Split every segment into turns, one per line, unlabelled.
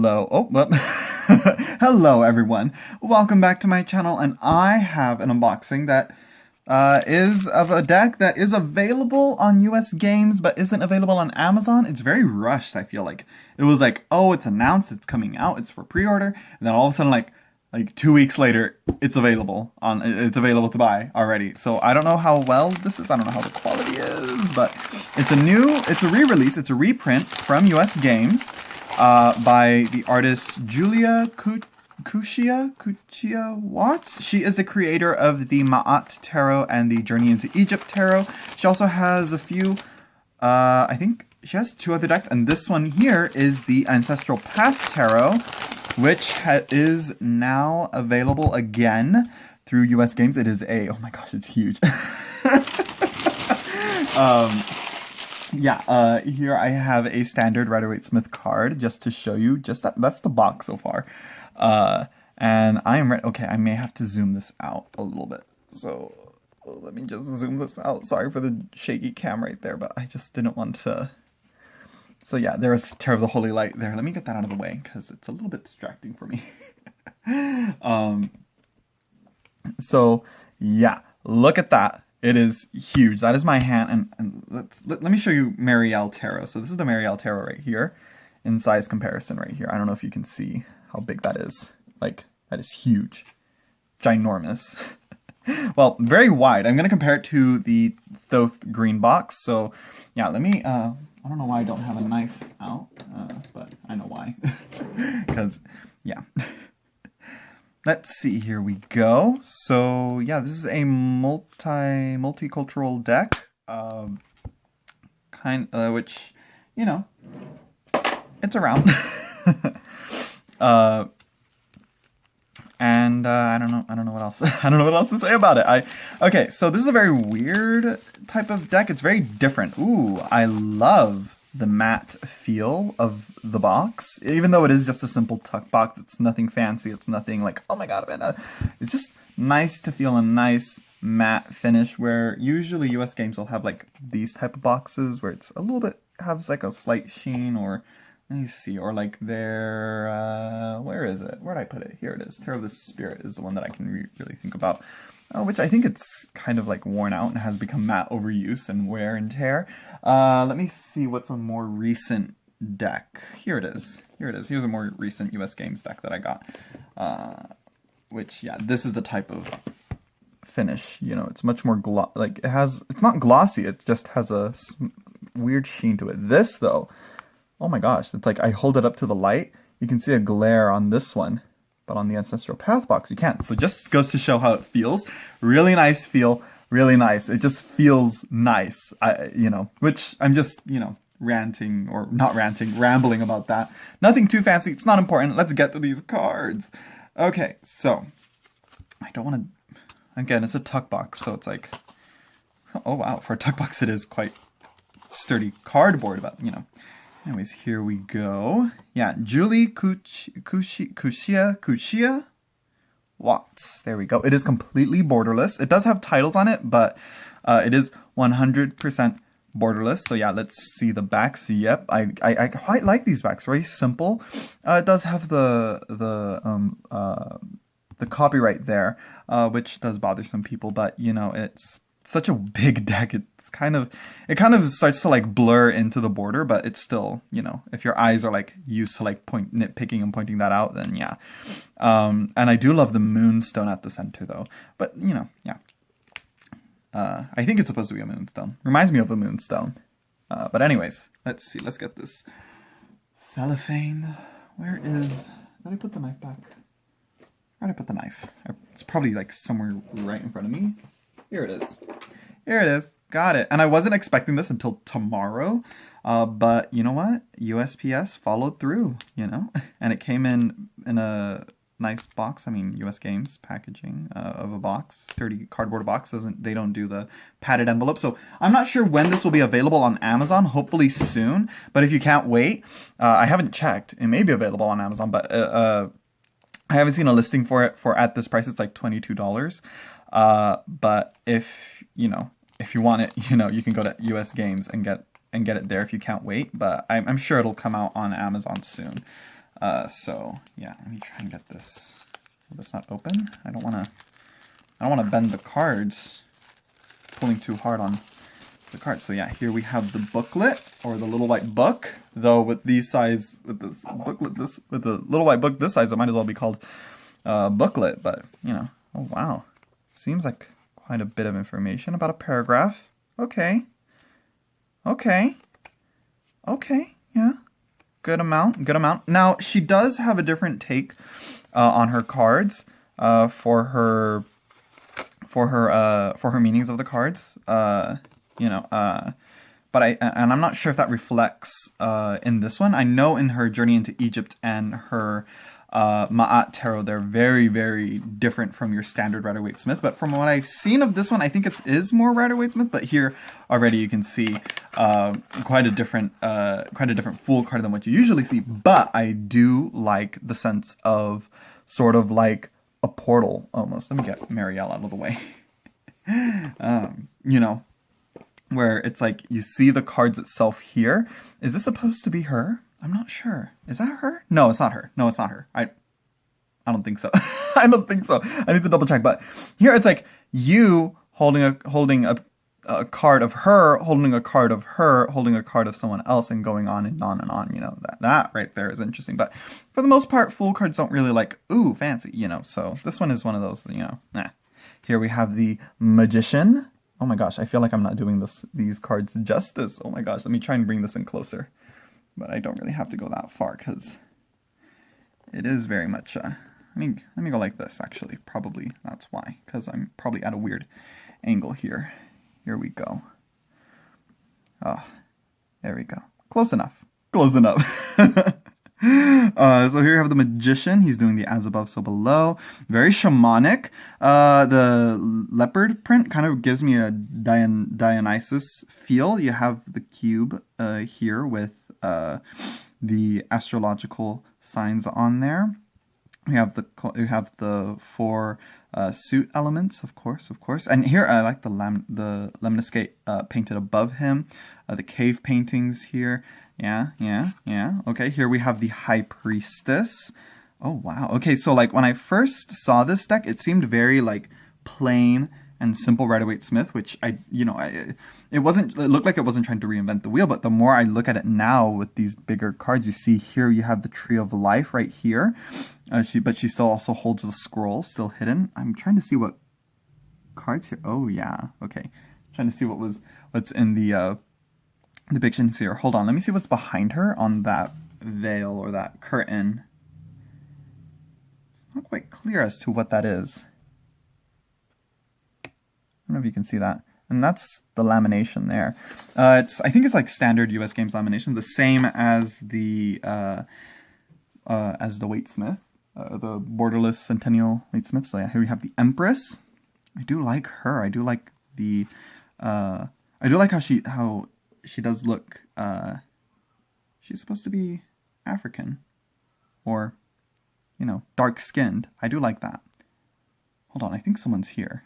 Hello. Oh, well, hello everyone. Welcome back to my channel, and I have an unboxing that is of a deck that is available on US Games but isn't available on Amazon. It's very rushed, I feel like. It was like, oh, it's announced, it's coming out, it's for pre-order, and then all of a sudden like 2 weeks later, it's available to buy already. So I don't know how well this is. I don't know how the quality is, but it's a re-release, it's a reprint from US Games by the artist Cuccia-Watts. She is the creator of the Maat Tarot and the Journey into Egypt Tarot. She also has a few, I think she has 2 other decks, and this one here is the Ancestral Path Tarot, which is now available again through US Games. It is oh my gosh, it's huge. Here I have a standard Rider-Waite-Smith card just to show you. That's the box so far. And I am ready. Okay, I may have to zoom this out a little bit. So let me just zoom this out. Sorry for the shaky cam right there, but I just didn't want to. So yeah, there is Terror of the Holy Light there. Let me get that out of the way because it's a little bit distracting for me. So yeah, look at that. It is huge. That is my hand, and let me show you Marielle Tarot. So this is the Marielle Tarot right here, in size comparison right here. I don't know if you can see how big that is. Like, that is huge. Ginormous. Well, very wide. I'm going to compare it to the Thoth green box. So yeah, let me, I don't know why I don't have a knife out, but I know why. Because, yeah. Let's see, here we go. So yeah, this is a multicultural deck, which, you know, it's around. And I don't know what else. I don't know what else to say about it. Okay, so this is a very weird type of deck. It's very different. Ooh, I love the matte feel of the box, even though it is just a simple tuck box. It's nothing fancy. It's nothing like, oh my god, it's just nice to feel a nice matte finish, where usually US Games will have like these type of boxes where it's a little bit, has like a slight sheen, or let me see, or like their, where is it? Where'd I put it? Here it is. Tarot of the Spirit is the one that I can really think about. Which I think it's kind of like worn out and has become matte overuse and wear and tear. Let me see what's a more recent deck. Here it is. Here it is. Here's a more recent US Games deck that I got. Which, yeah, this is the type of finish. You know, it's much more it's not glossy. It just has a weird sheen to it. This, though, oh my gosh, it's like I hold it up to the light. You can see a glare on this one. But on the Ancestral Path box, you can't. So just goes to show how it feels. Really nice feel, really nice. It just feels nice, which I'm just, ranting, or not ranting, rambling about that. Nothing too fancy, it's not important. Let's get to these cards. Okay, so, I don't want to, again, it's a tuck box, so it's like, oh wow, for a tuck box it is quite sturdy cardboard, but, Anyways, here we go. Yeah, Julie Cuccia-Watts. There we go. It is completely borderless. It does have titles on it, but it is 100% borderless. So yeah, let's see the backs. Yep, I quite like these backs. Very simple. It does have the copyright there, which does bother some people, but it's such a big deck. It kind of starts to like blur into the border, but it's still, if your eyes are like used to like nitpicking and pointing that out, then yeah. And I do love the moonstone at the center though, but yeah. I think it's supposed to be a moonstone. Reminds me of a moonstone. But anyways, let's see. Let's get this cellophane. Did I put the knife back? Where did I put the knife? It's probably like somewhere right in front of me. Here it is. Here it is. Got it. And I wasn't expecting this until tomorrow. But you know what? USPS followed through, And it came in a nice box. I mean, US Games packaging of a box. Sturdy cardboard box. They don't do the padded envelope. So I'm not sure when this will be available on Amazon. Hopefully soon. But if you can't wait, I haven't checked. It may be available on Amazon, but I haven't seen a listing for it at this price. It's like $22. But if you want it, you can go to US Games and get it there if you can't wait. But I'm sure it'll come out on Amazon soon. So yeah, let me try and get this. Will this not open? I don't want to bend the cards, pulling too hard on the cards. So yeah, here we have the booklet, or the little white book. Though with these size, with this booklet, with the little white book this size, it might as well be called booklet. But you know, oh wow, seems like quite a bit of information about a paragraph. Okay, okay, okay, yeah, good amount, good amount. Now she does have a different take on her cards for her meanings of the cards. You know, but I'm not sure if that reflects in this one. I know in her Journey into Egypt and her Maat tarot, they're very, very different from your standard Rider-Waite-Smith. But from what I've seen of this one, I think it is more Rider-Waite-Smith. But here already you can see quite a different Fool card than what you usually see. But I do like the sense of sort of like a portal almost. Let me get Marielle out of the way. You know, where it's like you see the cards itself here. Is this supposed to be her? I'm not sure. Is that her? No, it's not her. No, it's not her. I don't think so. I don't think so. I need to double check. But here it's like you holding a card of her, holding a card of her, holding a card of someone else, and going on and on and on. You know, that right there is interesting. But for the most part, Fool cards don't really like, ooh, fancy, you know. So this one is one of those, you know, nah. Here we have the Magician. Oh my gosh, I feel like I'm not doing these cards justice. Oh my gosh, let me try and bring this in closer. But I don't really have to go that far because it is very much, let me go like this actually, probably that's why, because I'm probably at a weird angle here. Here we go. Oh, there we go. Close enough. Close enough. So here you have the Magician. He's doing the as above, so below. Very shamanic. The leopard print kind of gives me a Dionysus feel. You have the cube here with the astrological signs on there. We have the four suit elements, of course. And here I like the lemniscate painted above him. The cave paintings here. Yeah. Okay, here we have the High Priestess. Oh, wow. Okay, so like when I first saw this deck, it seemed very like plain and simple Rider-Waite-Smith, which it looked like it wasn't trying to reinvent the wheel, but the more I look at it now with these bigger cards, you see here you have the Tree of Life right here. But she still also holds the scroll still hidden. I'm trying to see what cards here. Oh, yeah. Okay. Trying to see what's in the depictions here. Hold on, let me see what's behind her on that veil or that curtain. It's not quite clear as to what that is. I don't know if you can see that. And that's the lamination there. I think it's like standard US Games lamination, the same as the Waite-Smith, the borderless Centennial Waite-Smith. So yeah, here we have the Empress. I do like her. I do like the how she does look, she's supposed to be African, or, you know, dark-skinned. I do like that. Hold on, I think someone's here.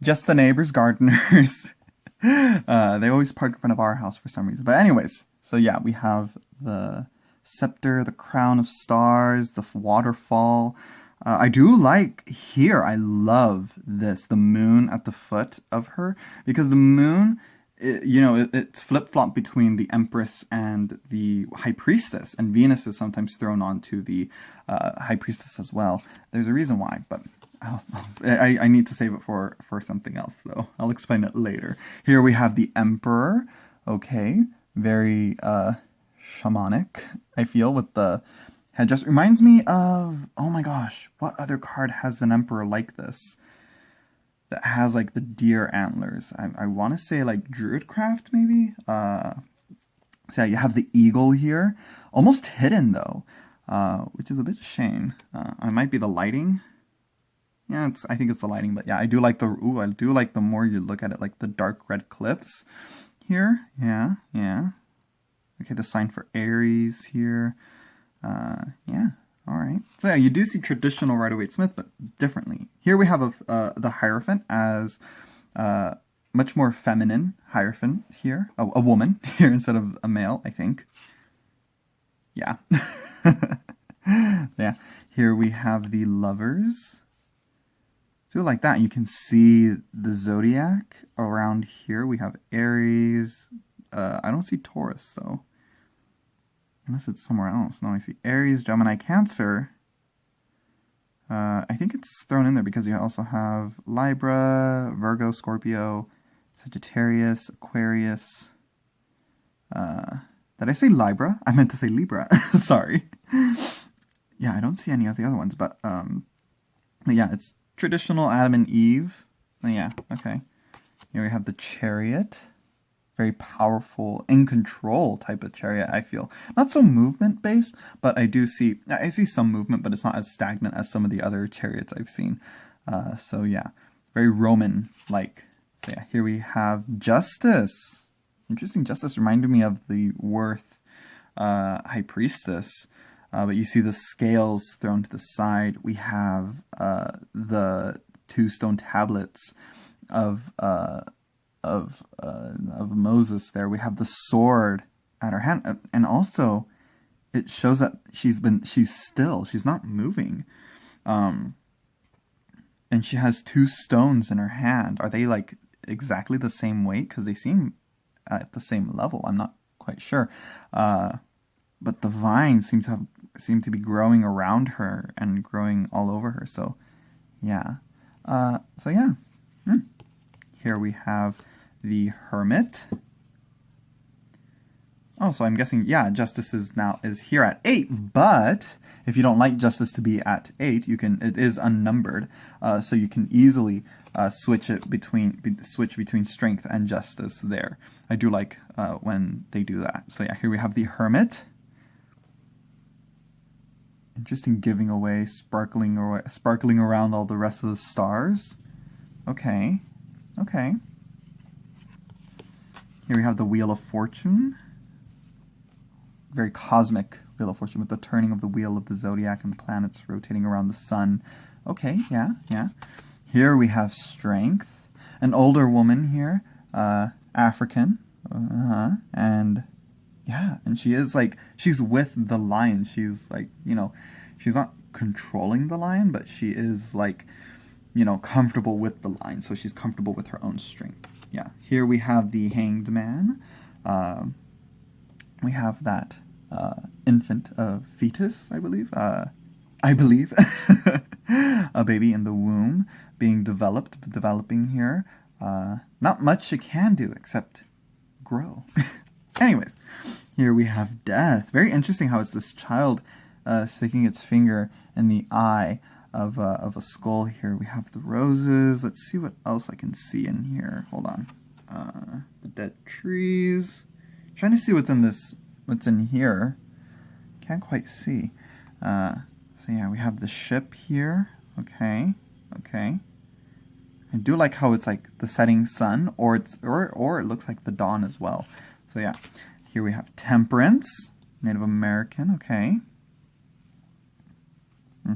Just the neighbors' gardeners. They always park in front of our house for some reason. But anyways, so yeah, we have the scepter, the crown of stars, the waterfall. I do like here, I love this, the moon at the foot of her, because the moon, it's flip-flop between the Empress and the High Priestess, and Venus is sometimes thrown onto the High Priestess as well. There's a reason why, but I need to save it for something else, though. I'll explain it later. Here we have the Emperor. Okay, very shamanic, I feel, with the head. Just reminds me of, oh my gosh, what other card has an Emperor like this? That has like the deer antlers. I want to say like Druidcraft maybe. So yeah, you have the eagle here, almost hidden though, which is a bit of a shame. It might be the lighting. Yeah, I think it's the lighting, but yeah, I do like the more you look at it, like the dark red cliffs here. Yeah. Okay, the sign for Aries here. Yeah. All right. So yeah, you do see traditional Rider-Waite-Smith, but differently. Here we have the Hierophant as much more feminine Hierophant here. A woman here instead of a male, I think. Yeah. Yeah, here we have the lovers. Do it like that. You can see the zodiac around here. We have Aries. I don't see Taurus though, unless it's somewhere else. No, I see Aries, Gemini, Cancer. I think it's thrown in there because you also have Libra, Virgo, Scorpio, Sagittarius, Aquarius. Did I say Libra? I meant to say Libra. Sorry. Yeah, I don't see any of the other ones, but yeah, it's traditional Adam and Eve. Oh, yeah, okay. Here we have the Chariot. Very powerful, in control type of chariot, I feel. Not so movement based, but I see some movement, but it's not as stagnant as some of the other chariots I've seen. So yeah, very Roman-like. So yeah, here we have Justice. Interesting. Justice reminded me of the Worth High Priestess. But you see the scales thrown to the side. We have the 2 stone tablets of Moses there. We have the sword at her hand, and also it shows that she's still, she's not moving, and she has 2 stones in her hand. Are they like exactly the same weight? Because they seem at the same level. I'm not quite sure, but the vines seem to be growing around her and growing all over her. So yeah, Here we have the Hermit. Oh, so I'm guessing, yeah, Justice is here at 8, but if you don't like Justice to be at 8, it is unnumbered, so you can easily switch between Strength and Justice there. I do like when they do that. So yeah, here we have the Hermit. Interesting, giving away, sparkling around all the rest of the stars. Okay, okay. Here we have the Wheel of Fortune. Very cosmic Wheel of Fortune with the turning of the wheel of the zodiac and the planets rotating around the sun. Okay, yeah, yeah. Here we have Strength. An older woman here, African. And yeah, and she is like, she's with the lion. She's like, you know, she's not controlling the lion, but she is like, you know, comfortable with the lion. So she's comfortable with her own strength. Yeah, here we have the Hanged Man. We have that infant fetus, I believe. A baby in the womb being developing here. Not much it can do except grow. Anyways, here we have Death. Very interesting how it's this child sticking its finger in the eye of a skull here. We have the roses. Let's see what else I can see in here. Hold on. The dead trees. Trying to see what's in here. Can't quite see. So yeah, we have the ship here. Okay, okay. I do like how it's like the setting sun, or it looks like the dawn as well. So yeah, here we have Temperance, Native American. Okay.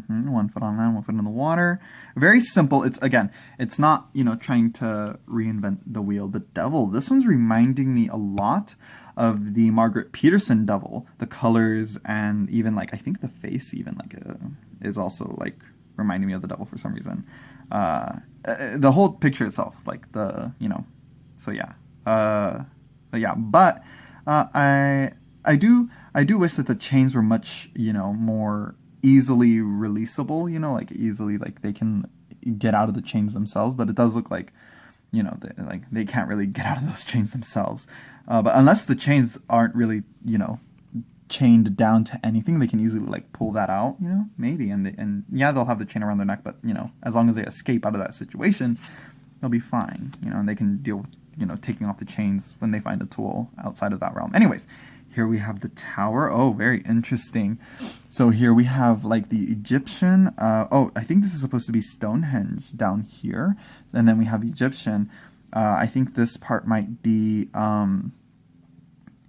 One foot on land, 1 foot in the water. Very simple. It's not, you know, trying to reinvent the wheel. The devil. This one's reminding me a lot of the Margaret Peterson devil. The colors and even like, I think the face even like is also like reminding me of the devil for some reason. The whole picture itself, like the, you know, so yeah. But I do wish that the chains were much, you know, more easily releasable, you know, like easily, like they can get out of the chains themselves, but it does look like, you know, they can't really get out of those chains themselves. But unless the chains aren't really, you know, chained down to anything, they can easily like pull that out, you know, maybe, and yeah, they'll have the chain around their neck, but you know, as long as they escape out of that situation, they'll be fine, you know, and they can deal with, you know, taking off the chains when they find a tool outside of that realm. Anyways, here we have the tower. Oh, very interesting. So here we have like the Egyptian. Oh, I think this is supposed to be Stonehenge down here. And then we have Egyptian. I think this part might be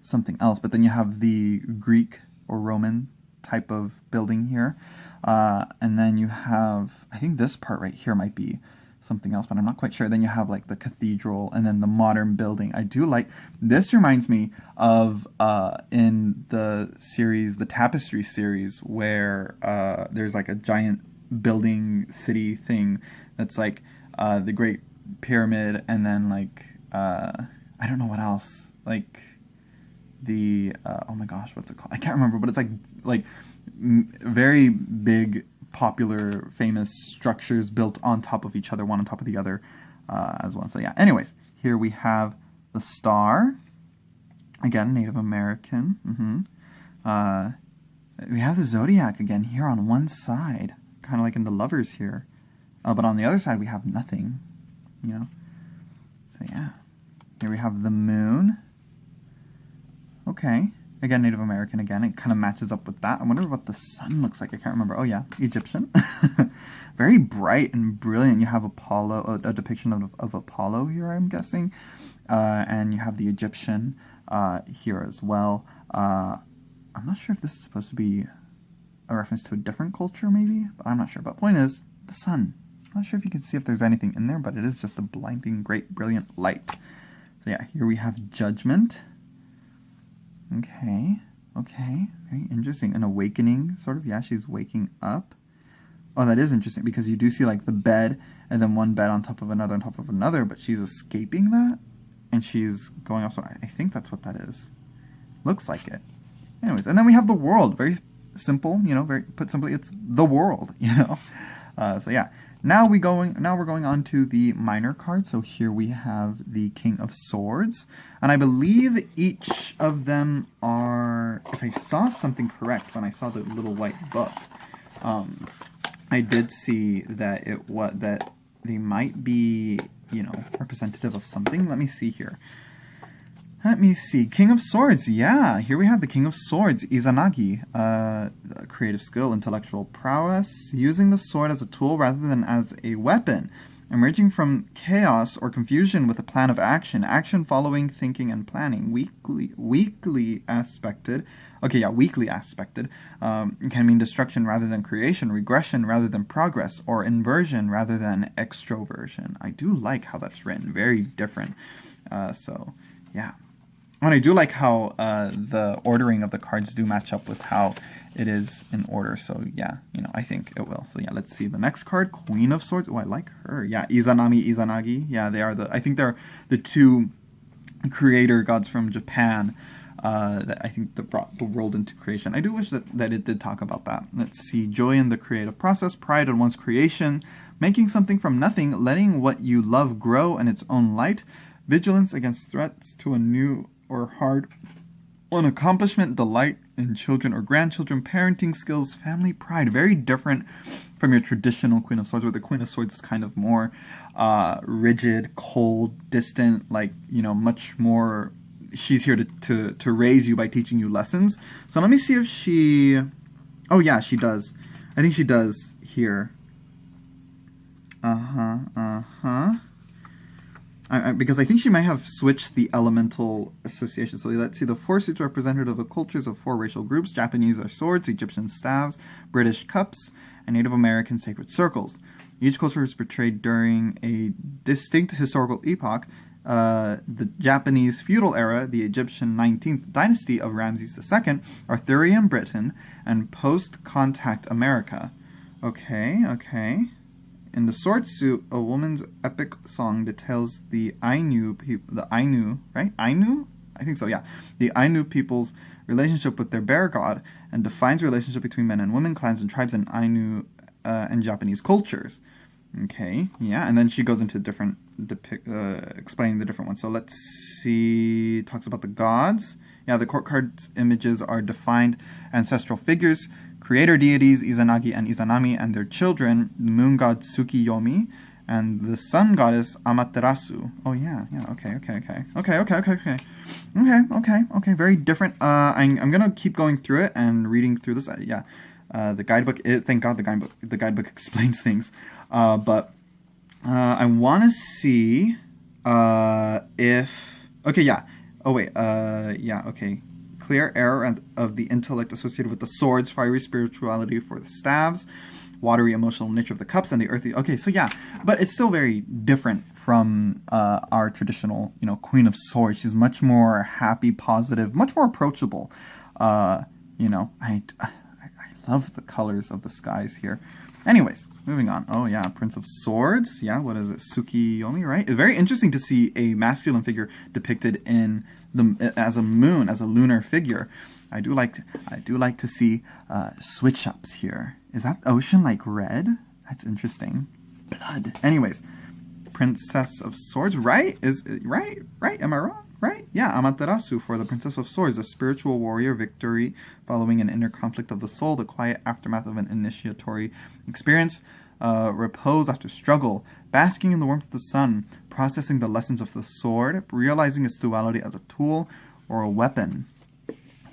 something else. But then you have the Greek or Roman type of building here. And then you have, I think this part right here might be something else, but I'm not quite sure. Then you have like the cathedral and then the modern building. I do like, this reminds me of in the series, the Tapestry series, where there's like a giant building city thing that's like the Great Pyramid, and then like I don't know what else, like the oh my gosh, what's it called? I can't remember, but it's like very big, popular, famous structures built on top of each other, one on top of the other as well. So yeah, anyways, here we have the star, again, Native American. We have the zodiac again here on one side, kind of like in the lovers here, but on the other side we have nothing, you know. So yeah, here we have the moon. Okay, again, Native American again. It kind of matches up with that. I wonder what the sun looks like. I can't remember. Oh yeah, Egyptian. Very bright and brilliant. You have Apollo, a depiction of Apollo here, I'm guessing. And you have the Egyptian here as well. I'm not sure if this is supposed to be a reference to a different culture, maybe, but I'm not sure. But point is, the sun. I'm not sure if you can see if there's anything in there, but it is just a blinding, great, brilliant light. So yeah, here we have Judgment. Okay, very interesting. An awakening, sort of. Yeah, she's waking up. Oh, that is interesting, because you do see like the bed, and then one bed on top of another, but she's escaping that, and she's going off. So I think that's what that is. Looks like it. Anyways, and then we have the world. Very simple, you know. Very put simply, it's the world, you know. So yeah. Now we're going on to the minor cards. So here we have the King of Swords, and I believe each of them are, if I saw something correct when I saw the little white book, I did see that that they might be, you know, representative of something. Let me see here. Let me see. King of Swords, yeah. Here we have the King of Swords, Izanagi. Creative skill, intellectual prowess, using the sword as a tool rather than as a weapon. Emerging from chaos or confusion with a plan of action. Action following thinking and planning. Weakly aspected. Okay, yeah, weakly aspected. Can mean destruction rather than creation, regression rather than progress, or inversion rather than extroversion. I do like how that's written. Very different. So, yeah. And I do like how the ordering of the cards do match up with how it is in order. So yeah, you know, I think it will. So yeah, let's see the next card, Queen of Swords. Oh, I like her. Yeah, Izanagi. Yeah, they are I think they're the two creator gods from Japan that I think that brought the world into creation. I do wish that it did talk about that. Let's see, joy in the creative process, pride in one's creation, making something from nothing, letting what you love grow in its own light, vigilance against threats to a new or hard on accomplishment, delight in children or grandchildren, parenting skills, family pride. Very different from your traditional Queen of Swords, where the Queen of Swords is kind of more rigid, cold, distant, like, you know, much more, she's here to raise you by teaching you lessons. So let me see if she, oh yeah, she does. I think she does here. Because I think she might have switched the elemental association. So let's see, the four suits representative of cultures of four racial groups. Japanese are swords, Egyptian staves, British cups, and Native American sacred circles. Each culture is portrayed during a distinct historical epoch. The Japanese feudal era, the Egyptian 19th dynasty of Ramses II, Arthurian Britain, and post-contact America. Okay. In the sword suit, a woman's epic song details the Ainu people, right? Ainu? I think so, yeah. The Ainu people's relationship with their bear god, and defines relationship between men and women, clans and tribes in Ainu and Japanese cultures. Okay, yeah, and then she goes into different, explaining the different ones. So let's see, talks about the gods. Yeah, the court cards images are defined ancestral figures, creator deities Izanagi and Izanami and their children, the moon god Tsukiyomi, and the sun goddess Amaterasu. Oh yeah, okay. Okay, very different. I'm gonna keep going through it and reading through this. Yeah, the guidebook is, thank God the guidebook explains things. But I want to see if, okay, yeah. Oh wait, yeah, okay. Clear error of the intellect associated with the swords, fiery spirituality for the staves, watery emotional nature of the cups and the earthy. Okay, so yeah, but it's still very different from our traditional, you know, Queen of Swords. She's much more happy, positive, much more approachable. You know, I love the colors of the skies here. Anyways, moving on. Oh yeah, Prince of Swords. Yeah, what is it? Tsukiyomi, right? It's very interesting to see a masculine figure depicted in as a moon, as a lunar figure. I do like to see switch ups here. Is that ocean like red? That's interesting. Blood. Anyways, Princess of Swords, right? Right? Am I wrong? Right? Yeah, Amaterasu for the Princess of Swords, a spiritual warrior victory following an inner conflict of the soul, the quiet aftermath of an initiatory experience, repose after struggle, basking in the warmth of the sun, processing the lessons of the sword, realizing its duality as a tool or a weapon.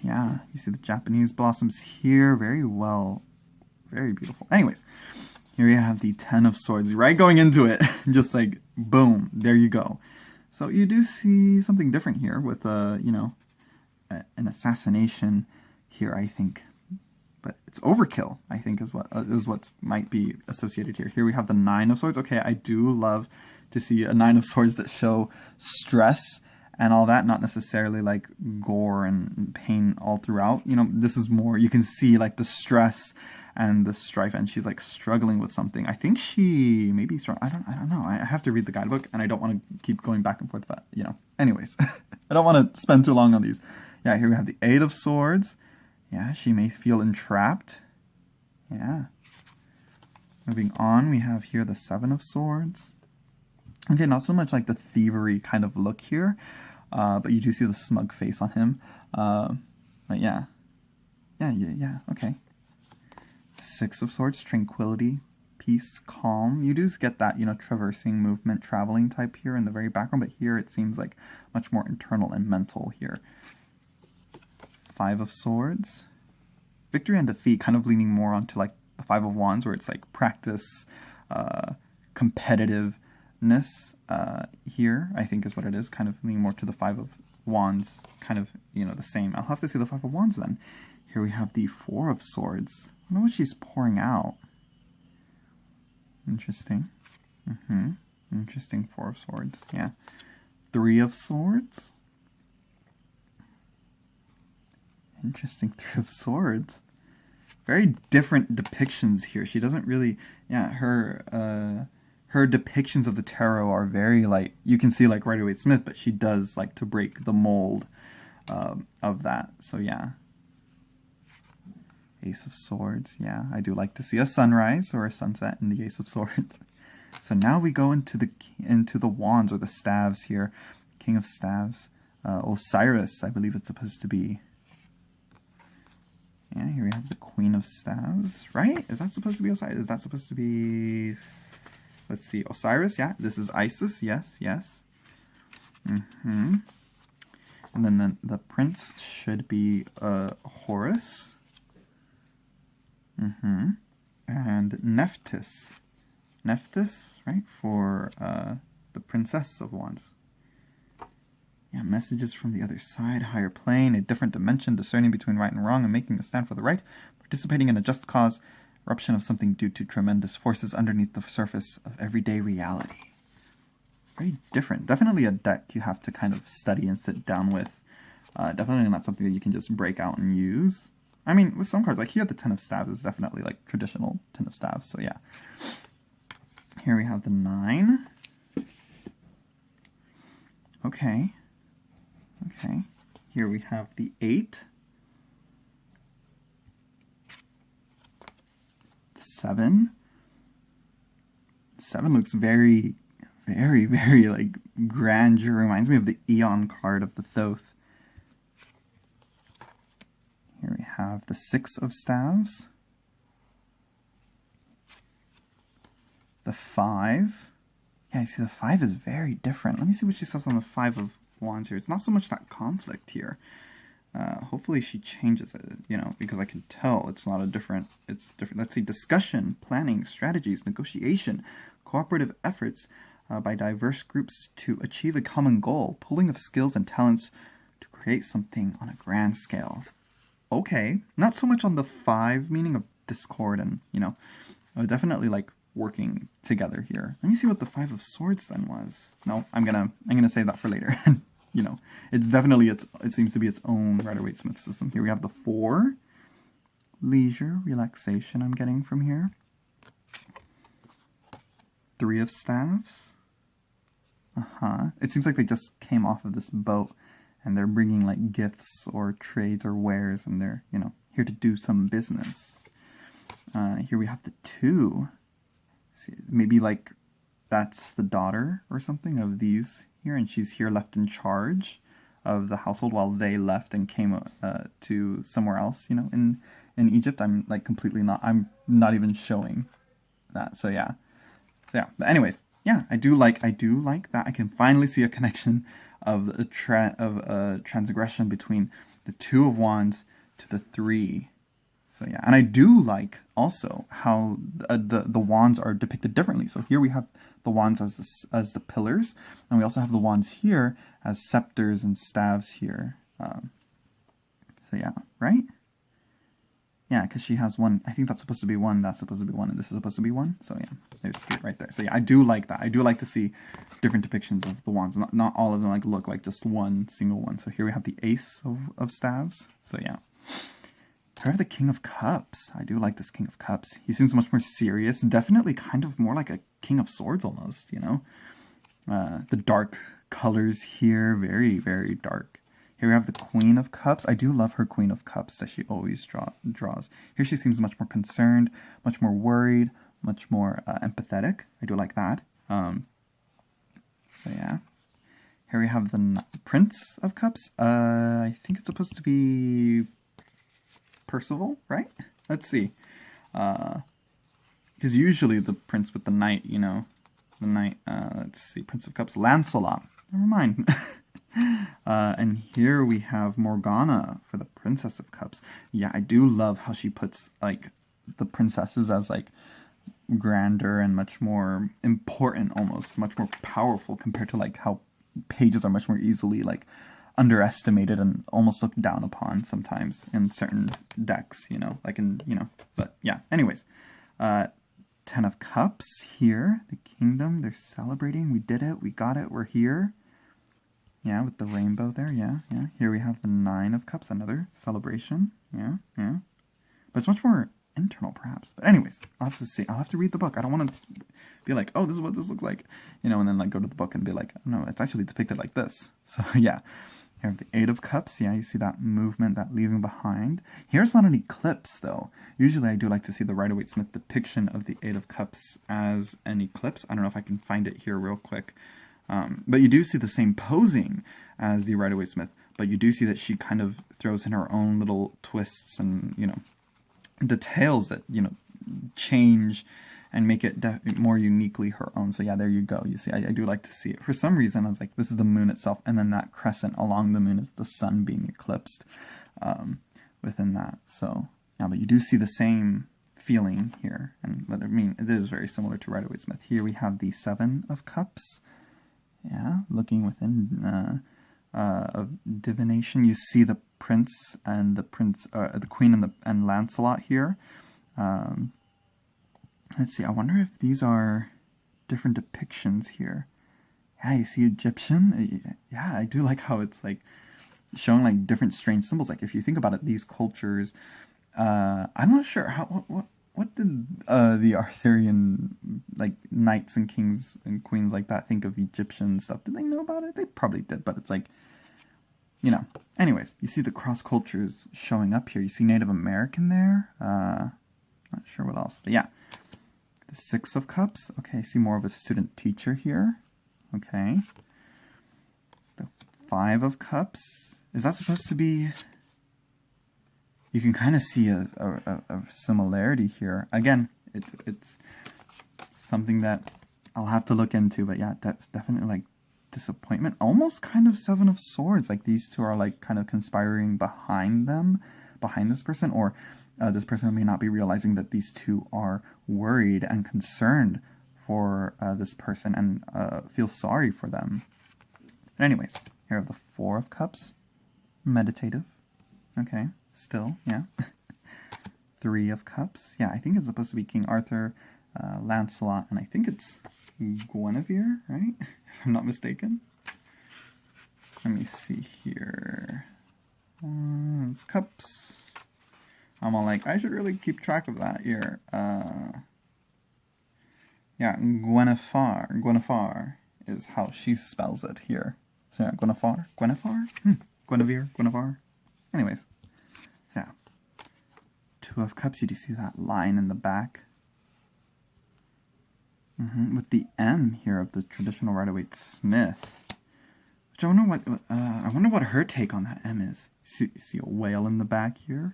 Yeah, you see the Japanese blossoms here, very well, very beautiful. Anyways, here we have the Ten of Swords, right going into it, just like, boom, there you go. So you do see something different here with, you know, an assassination here, I think. But it's overkill, I think, is what might be associated here. Here we have the Nine of Swords. Okay, I do love to see a Nine of Swords that show stress and all that, not necessarily like gore and pain all throughout. You know, this is more, you can see like the stress and the strife, and she's like struggling with something. I think she maybe I don't know. I have to read the guidebook, and I don't want to keep going back and forth. But you know, anyways, I don't want to spend too long on these. Yeah, here we have the Eight of Swords. Yeah, she may feel entrapped. Yeah. Moving on, we have here the Seven of Swords. Okay, not so much like the thievery kind of look here, but you do see the smug face on him. But yeah, okay. Six of Swords, tranquility, peace, calm. You do get that, you know, traversing movement, traveling type here in the very background, but here it seems like much more internal and mental here. Five of Swords, victory and defeat, kind of leaning more onto like the Five of Wands, where it's like practice, competitiveness here, I think is what it is, kind of leaning more to the Five of Wands, kind of, you know, the same. I'll have to see the Five of Wands then. Here we have the Four of Swords. I don't know what she's pouring out. Interesting. Interesting. Four of Swords. Yeah. Three of Swords. Interesting. Three of Swords. Very different depictions here. She doesn't really... Yeah, her depictions of the tarot are very, like... You can see, like, Rider-Waite-Smith, but she does like to break the mold of that. So, yeah. Ace of Swords, yeah, I do like to see a sunrise or a sunset in the Ace of Swords. So now we go into the wands or the staves here. King of Staves, Osiris, I believe it's supposed to be. Yeah, here we have the Queen of Staves, right? Is that supposed to be Osiris? Is that supposed to be, let's see, Osiris? Yeah, this is Isis, yes. And then the prince should be Horus. And Nephthys, right, for the Princess of Wands. Yeah, messages from the other side, higher plane, a different dimension, discerning between right and wrong and making a stand for the right, participating in a just cause, eruption of something due to tremendous forces underneath the surface of everyday reality. Very different. Definitely a deck you have to kind of study and sit down with. Definitely not something that you can just break out and use. I mean, with some cards, like here, the Ten of Staves is definitely like traditional Ten of Staves, so yeah. Here we have the 9. Okay. Here we have the 8. The 7. 7 looks very, like grandeur. Reminds me of the Eon card of the Thoth. Here we have the 6 of Staves, the 5. Yeah, you see the 5 is very different. Let me see what she says on the 5 of Wands here. It's not so much that conflict here. Hopefully she changes it, you know, because I can tell it's not a different, it's different. Let's see, discussion, planning, strategies, negotiation, cooperative efforts by diverse groups to achieve a common goal, pooling of skills and talents to create something on a grand scale. Okay, not so much on the 5, meaning of discord and, you know, definitely like working together here. Let me see what the Five of Swords then was. No, I'm gonna save that for later. You know, it's definitely it seems to be its own Rider-Waite-Smith system. Here we have the Four, leisure, relaxation. I'm getting from here. Three of Staves. It seems like they just came off of this boat and they're bringing like gifts or trades or wares, and they're, you know, here to do some business. Here we have the Two. See, maybe like that's the daughter or something of these here, and she's here left in charge of the household while they left and came to somewhere else, you know, in Egypt. I'm like completely I'm not even showing that. So yeah. But anyways, yeah, I do like that. I can finally see a connection of a transgression between the Two of Wands to the Three. So yeah, and I do like also how the wands are depicted differently. So here we have the wands as the pillars, and we also have the wands here as scepters and staves here. So yeah, right? Yeah, because she has one. I think that's supposed to be one. That's supposed to be one, and this is supposed to be one. So yeah, there's three right there. So yeah, I do like that. I do like to see different depictions of the wands. Not all of them like look like just one single one. So here we have the Ace of Staves. So yeah. I have the King of Cups. I do like this King of Cups. He seems much more serious. Definitely kind of more like a King of Swords almost, you know? The dark colors here, very, very dark. Here we have the Queen of Cups. I do love her Queen of Cups that she always draws. Here she seems much more concerned, much more worried, much more empathetic. I do like that. So yeah. Here we have the Prince of Cups. I think it's supposed to be Percival, right? Let's see. Because usually the prince with the knight, you know, the knight, let's see, Prince of Cups, Lancelot. Never mind. And here we have Morgana for the Princess of Cups. Yeah, I do love how she puts, like, the princesses as, like, grander and much more important almost, much more powerful compared to, like, how pages are much more easily, like, underestimated and almost looked down upon sometimes in certain decks, you know, like in, you know, but yeah, anyways. Ten of Cups here, the kingdom, they're celebrating, we did it, we got it, we're here. Yeah, with the rainbow there, yeah. Here we have the Nine of Cups, another celebration, yeah. But it's much more internal, perhaps. But anyways, I'll have to see, I'll have to read the book. I don't want to be like, oh, this is what this looks like, you know, and then like go to the book and be like, no, it's actually depicted like this. So yeah. Here we have the Eight of Cups. Yeah, you see that movement, that leaving behind. Here's not an eclipse, though. Usually I do like to see the Rider-Waite-Smith depiction of the Eight of Cups as an eclipse. I don't know if I can find it here real quick. But you do see the same posing as the Rider-Waite-Smith, but you do see that she kind of throws in her own little twists and, you know, details that, you know, change and make it more uniquely her own. So yeah, there you go. You see, I do like to see it. For some reason, I was like, this is the moon itself, and then that crescent along the moon is the sun being eclipsed within that. So yeah, but you do see the same feeling here, and I mean, it is very similar to Rider-Waite-Smith. Here we have the Seven of Cups. Yeah, looking within of divination. You see the prince and the queen and Lancelot here. Let's see, I wonder if these are different depictions here. Yeah, you see Egyptian? Yeah, I do like how it's like showing like different strange symbols. Like if you think about it, these cultures, I'm not sure how what did the Arthurian like knights and kings and queens like that think of Egyptian stuff? Did they know about it? They probably did, but it's like, you know. Anyways, you see the cross cultures showing up here. You see Native American there. Not sure what else, but yeah. The Six of Cups. Okay, I see more of a student teacher here. Okay. The Five of Cups. Is that supposed to be... You can kind of see a similarity here. Again, it's something that I'll have to look into, but yeah, definitely like disappointment. Almost kind of Seven of Swords. Like these two are like kind of conspiring behind this person, or this person may not be realizing that these two are worried and concerned for this person and feel sorry for them. But anyways, here we have the Four of Cups. Meditative. Okay, still, yeah. Three of Cups. Yeah, I think it's supposed to be King Arthur, Lancelot, and I think it's Guinevere, right? If I'm not mistaken. Let me see here. It's Cups. I'm all like, I should really keep track of that here. Yeah, Guinevere is how she spells it here. So yeah, Guinevere? Guinevere? Anyways, yeah. Two of Cups, you do see that line in the back. With the M here of the traditional Rider-Waite Smith. Which I wonder what her take on that M is. You see a whale in the back here.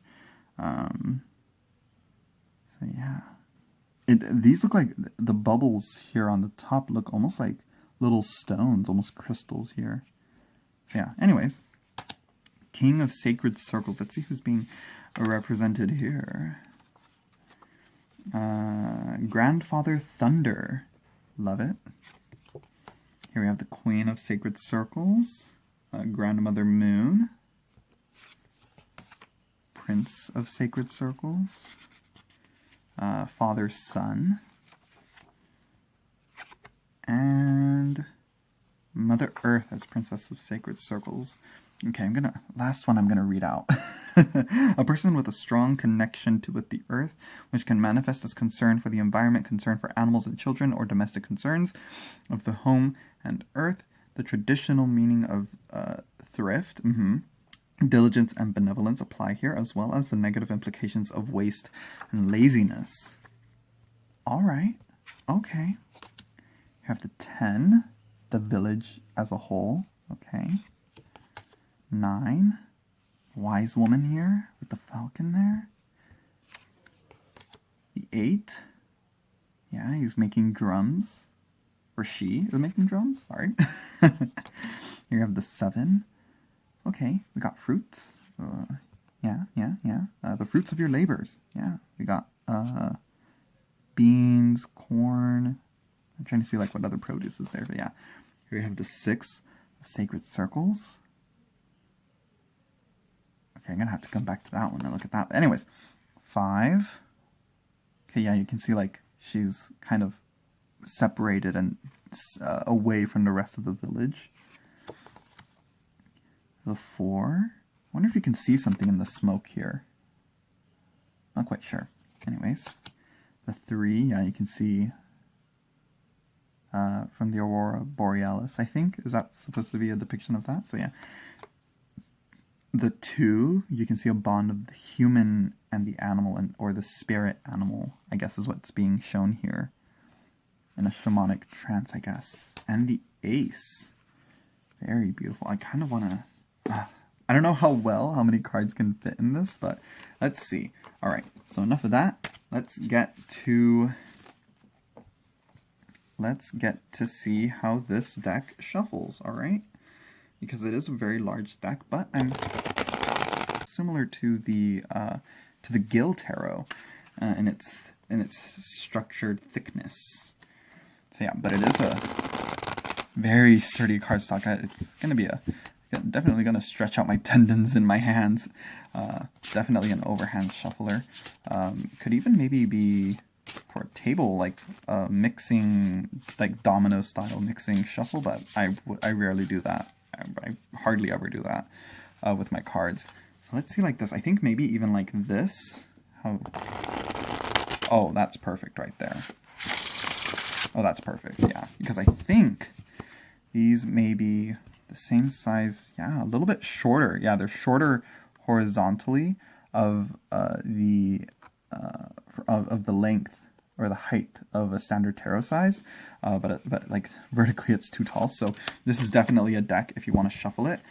So yeah. These look like, the bubbles here on the top look almost like little stones, almost crystals here. Yeah, anyways. King of Sacred Circles. Let's see who's being represented here. Grandfather Thunder. Love it. Here we have the Queen of Sacred Circles. Grandmother Moon. Prince of Sacred Circles. Father Sun. And Mother Earth as Princess of Sacred Circles. Okay, last one I'm gonna read out. A person with a strong connection with the earth, which can manifest as concern for the environment, concern for animals and children, or domestic concerns of the home and earth. The traditional meaning of thrift, diligence and benevolence apply here, as well as the negative implications of waste and laziness. Alright, okay. You have the 10, the village as a whole, okay. 9, wise woman here with the falcon there. The 8, yeah, he's making drums, or she is making drums, sorry. Here you have the 7. Okay, we got fruits. The fruits of your labors. Yeah, we got beans, corn. I'm trying to see like what other produce is there, but yeah. Here we have the 6 of Sacred Circles. Okay, I'm gonna have to come back to that one and look at that. But anyways, 5. Okay, yeah, you can see like she's kind of separated and away from the rest of the village. The 4. I wonder if you can see something in the smoke here. Not quite sure. Anyways, the 3, yeah, you can see from the Aurora Borealis, I think. Is that supposed to be a depiction of that? So yeah. The 2, you can see a bond of the human and the animal, or the spirit animal, I guess is what's being shown here. In a shamanic trance, I guess. And the Ace. Very beautiful. I kind of want to... I don't know how many cards can fit in this, but let's see. Alright, so enough of that. Let's get to see how this deck shuffles, alright? Because it is a very large deck, but I'm similar to the Gil Tarot in its structured thickness. So yeah, but it is a very sturdy cardstock. It's definitely gonna stretch out my tendons in my hands. Definitely an overhand shuffler. Could even maybe be for a table, like mixing, like domino style mixing shuffle, but I rarely do that. I hardly ever do that with my cards. So let's see like this. I think maybe even like this. Oh, that's perfect right there. Oh, that's perfect, yeah. Because I think these may be the same size, yeah, a little bit shorter. Yeah, they're shorter horizontally of the length or the height of a standard tarot size, but like vertically it's too tall. So this is definitely a deck if you want to shuffle it.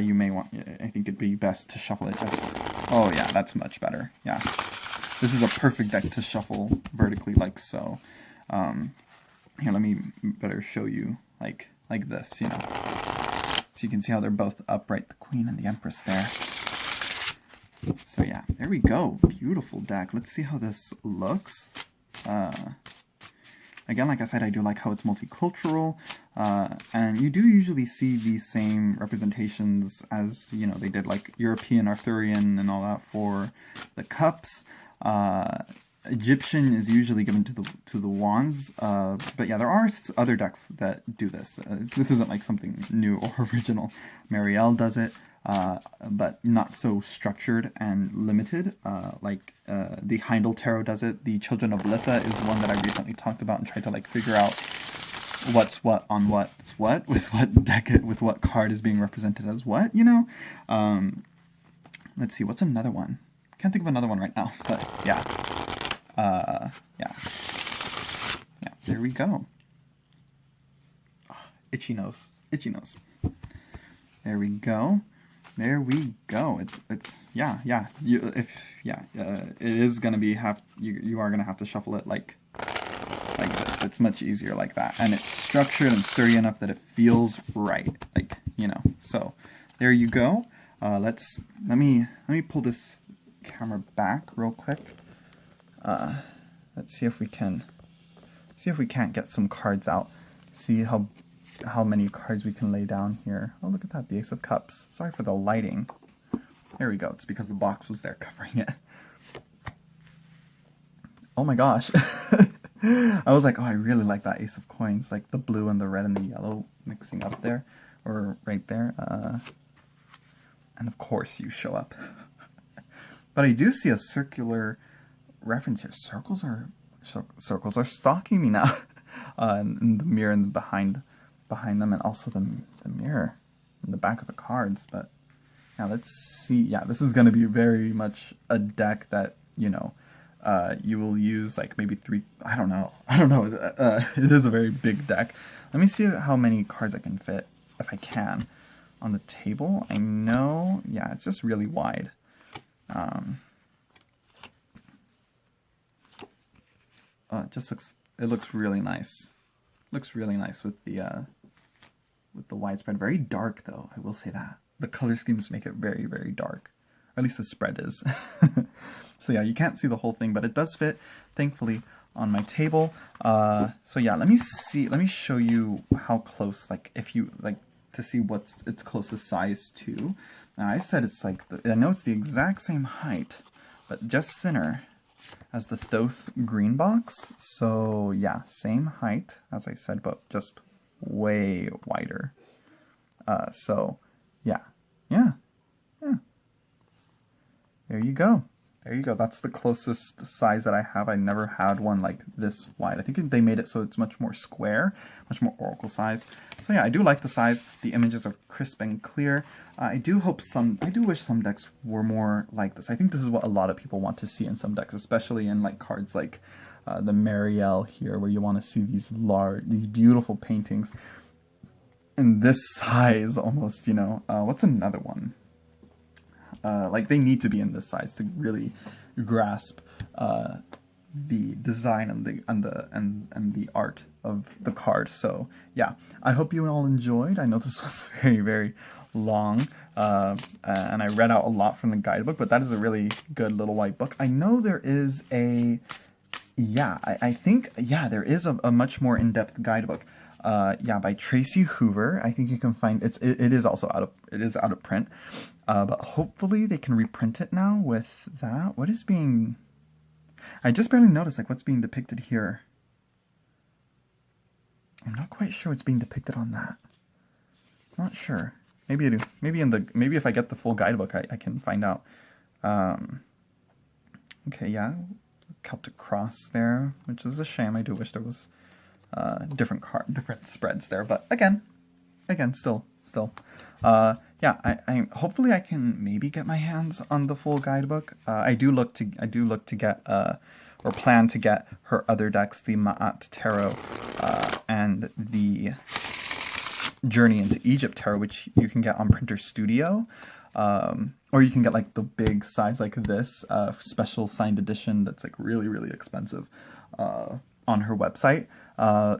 You may want, I think it'd be best to shuffle it just, oh yeah, that's much better. Yeah, this is a perfect deck to shuffle vertically like so. Here, let me better show you like this, you know. So you can see how they're both upright, the Queen and the Empress there. So yeah, there we go. Beautiful deck. Let's see how this looks. Again, like I said, I do like how it's multicultural, and you do usually see these same representations as, you know, they did like European, Arthurian, and all that for the cups. Egyptian is usually given to the wands, but yeah, there are other decks that do this. This isn't like something new or original. Marielle does it, but not so structured and limited. The Heindel Tarot does it. The Children of Litha is one that I recently talked about and tried to like figure out what's what on what's what, with what deck, with what card is being represented as what, you know? Let's see, what's another one? Can't think of another one right now, but yeah. Yeah, there we go. Oh, itchy nose, itchy nose. There we go. There we go. It's yeah. It is gonna be you are gonna have to shuffle it like this. It's much easier like that, and it's structured and sturdy enough that it feels right. Like, you know. So there you go. Let me pull this camera back real quick. Let's see if we can't get some cards out. See how many cards we can lay down here. Oh, look at that, the Ace of Cups. Sorry for the lighting. There we go. It's because the box was there covering it. Oh my gosh. I was like, oh, I really like that Ace of Coins, like the blue and the red and the yellow mixing up there, or right there. And of course you show up. But I do see a circular reference here. Circles are stalking me now. And the mirror and behind them, and also the mirror in the back of the cards. But yeah, let's see. Yeah, this is going to be very much a deck that, you know, you will use like maybe 3. I don't know. It is a very big deck. Let me see how many cards I can fit, if I can, on the table. I know. Yeah, it's just really wide. It looks really nice. Looks really nice with the widespread. Very dark though, I will say that. The color schemes make it very, very dark. Or at least the spread is. So yeah, you can't see the whole thing, but it does fit, thankfully, on my table. So yeah, let me show you how close, like if you like to see what's its closest size to. Now I said it's like, I know it's the exact same height, but just thinner as the Thoth green box. So yeah, same height as I said, but just way wider. So yeah. There you go. That's the closest size that I have. I never had one like this wide. I think they made it so it's much more square, much more oracle size. So yeah, I do like the size. The images are crisp and clear. I do wish some decks were more like this. I think this is what a lot of people want to see in some decks, especially in like cards like the Marielle here, where you want to see these beautiful paintings in this size almost, you know. What's another one? Like they need to be in this size to really grasp the design and the art of the card. So yeah, I hope you all enjoyed. I know this was very, very long, and I read out a lot from the guidebook, but that is a really good little white book. I know there is a, yeah, I think, yeah, there is a much more in-depth guidebook. Yeah, by Tracy Hoover. I think you can find it is also out of print. But hopefully they can reprint it now with that. What is being, I just barely noticed like what's being depicted here. I'm not quite sure what's being depicted on that. Not sure. Maybe I do. Maybe if I get the full guidebook I can find out. Okay, yeah. Celtic Cross there, which is a shame. I do wish there was different spreads there, but again, still. Yeah, I hopefully I can maybe get my hands on the full guidebook. I do look to get or plan to get her other decks, the Maat Tarot and the Journey into Egypt Tarot, which you can get on Printer Studio, or you can get like the big size like this special signed edition that's like really, really expensive on her website.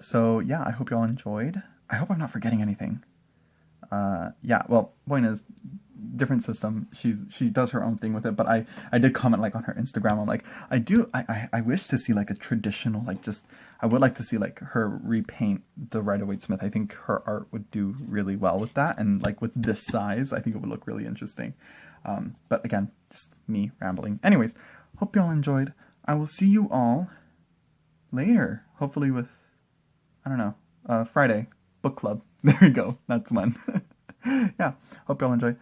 So yeah, I hope you all enjoyed. I hope I'm not forgetting anything. Yeah, well, point is, different system. She does her own thing with it, but I did comment like on her Instagram. I'm like, I wish to see like a traditional, like just, I would like to see like her repaint the Rider-Waite-Smith. I think her art would do really well with that, and like with this size, I think it would look really interesting. But again, just me rambling. Anyways, hope y'all enjoyed. I will see you all later. Hopefully with, I don't know, Friday book club. There we go. That's one. Yeah. Hope y'all enjoy.